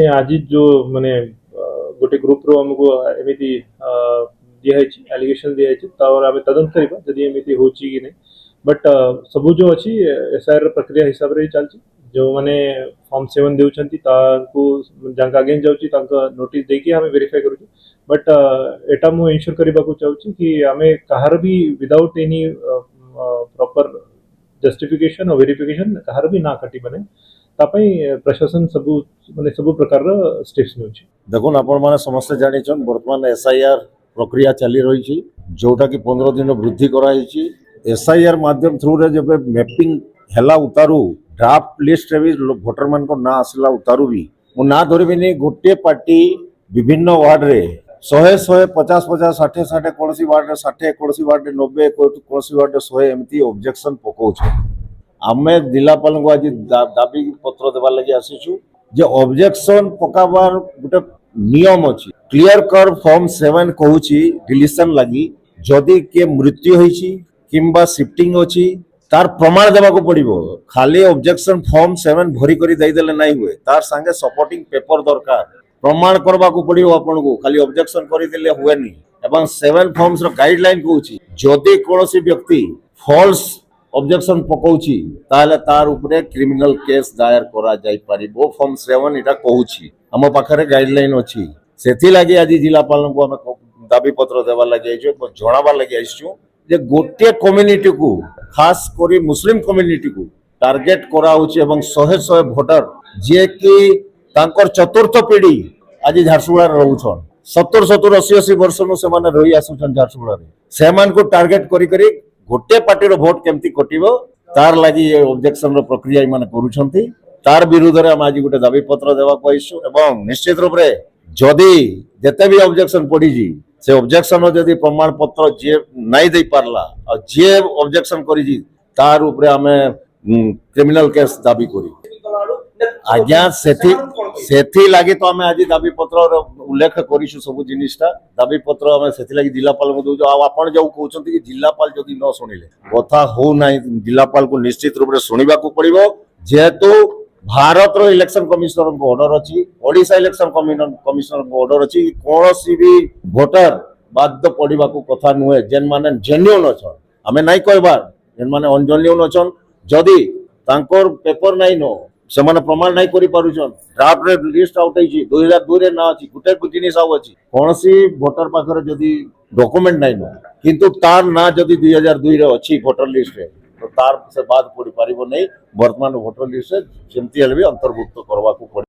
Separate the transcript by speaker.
Speaker 1: आज जो माने गोटे ग्रुप रो हमको एमिति दिया एलिगेशन दिया आम तदंत करवा जदि एमती हो कि नहीं बट सबू जो अच्छी एसआईआर प्रक्रिया हिसाब से चलती जो मैंने फॉर्म 7 देउछंती तांको अगेन जाउची नोटिस देकी आम वेरीफाई करूँ बट एटा मु इन्श्योर करबा को चाहूची कि आमे कहार भी विदाउट एनी प्रॉपर जस्टिफिकेशन और वेरिफिकेशन कहार भी ना काटी बने तापई प्रशासन सबू माने सबू प्रकार स्टेप्स नेउची
Speaker 2: देखो आपण माने समस्त जानि छन वर्तमान एसआईआर प्रक्रिया चली रही छी जोटा कि 15 दिन वृद्धि कराई छी एसआईआर माध्यम थ्रू रे जब मैपिंग हेला उतारू ड्राफ्ट लिस्ट रे भी वोटर मान को ना आसला उतारू भी मु ना धरबिनी गोटे पार्टी विभिन्न वार्ड रे 100 50 50 60 60 कोनसी वार्ड रे 60 कोनसी वार्ड रे 90 कोनसी वार्ड रे 100 एमती ऑब्जेक्शन पकोछ आमे जिलापाल को आज दाबी पत्र देवा लगी आसीछु जे ऑब्जेक्शन पकाबार गोटे नियम अछि क्लियर कर फॉर्म 7 कहूची डिलीशन लगी जदि के मृत्यु होईची किंबा शिफ्टिंग अछि तार प्रमाण देवा को पड़िबो खाली ऑब्जेक्शन फॉर्म 7 भरी करी दई देले नाही हुए तार संगे सपोर्टिंग पेपर दरकार प्रमाण करबा को पड़िबो आपन को खाली ऑब्जेक्शन करी देले हुएनी एवं 7 फॉर्म्स रो गाइडलाइन कहूची जदि कोनोसी व्यक्ति फॉल्स ऑब्जेक्शन पकाउची ताले तार ऊपर क्रिमिनल केस दायर करा जाई परिबो फॉर्म 7 इटा कहूची हम पाखरे गाइडलाइन अछि सेथि लागि आज जिलापाल को हम दाबी पत्र देवा लागि आइछो जणाबा लागि आइछो जे गोटे कम्युनिटी को खास करी मुस्लिम कम्युनिटी को टार्गेट करा होची एवं 100 वोटर जे कि तांकर चतुर्थ पीढ़ी आज झारसुगुड़ा रहउछन 70 80 80 वर्ष नु से माने रही आसुछन झारसुगुड़ा रे से मान को टार्गेट करी करी गोटे पार्टी रो वोट केमती कटिबो तार लागि ये ऑब्जेक्शन रो प्रक्रिया माने करूछंती तार विरुद्ध रे हम आज गोटे दाबी पत्र देवा पाइछु एवं निश्चित रूप रे जदि जते भी ऑब्जेक्शन पड़ी जी से ऑब्जेक्शन जदि प्रमाण पत्र जे नहीं दे पारला और जे ऑब्जेक्शन करी जी तार ऊपर हमें क्रिमिनल केस दाबी करी आज्ञा सेथि लागि तो हमें आज दाबी पत्र उल्लेख करिछु सब जिनिसटा दाबी पत्र हमें सेथि लागि जिलापाल को दउजो आ आपण जो कहउछंती कि जिलापाल जदि न सुनिले कथा हो नाही जिलापाल को निश्चित रूप रे सुनिबा को पड़िबो जेहेतु भारत रो इलेक्शन कमिशनर को ऑर्डर अछि ओडिशा इलेक्शन कमिशनर को ऑर्डर अछि कोनोसी भी वोटर बाध्य पड़िबा को कथा नुहे जेन माने जेन्युइन अछन हमें नाही कहबार जेन माने अनजेन्युइन अछन जदि तांकर पेपर नाही नो से माने प्रमाण नाही करि पारुछन ड्राफ्ट रे लिस्ट आउट होईची 2002 रे ना अछि गुटे जिनिस आउ अछि कोनोसी वोटर पाखरे जदि डॉक्यूमेंट नाही नो किंतु तार ना जदि 2002 रे अछि वोटर लिस्ट रे तो तार से बाद पड़ी पारिबो नहीं वर्तमान वोटर लिस्ट से जेमती हेले भी अंतर्भुक्त करबा को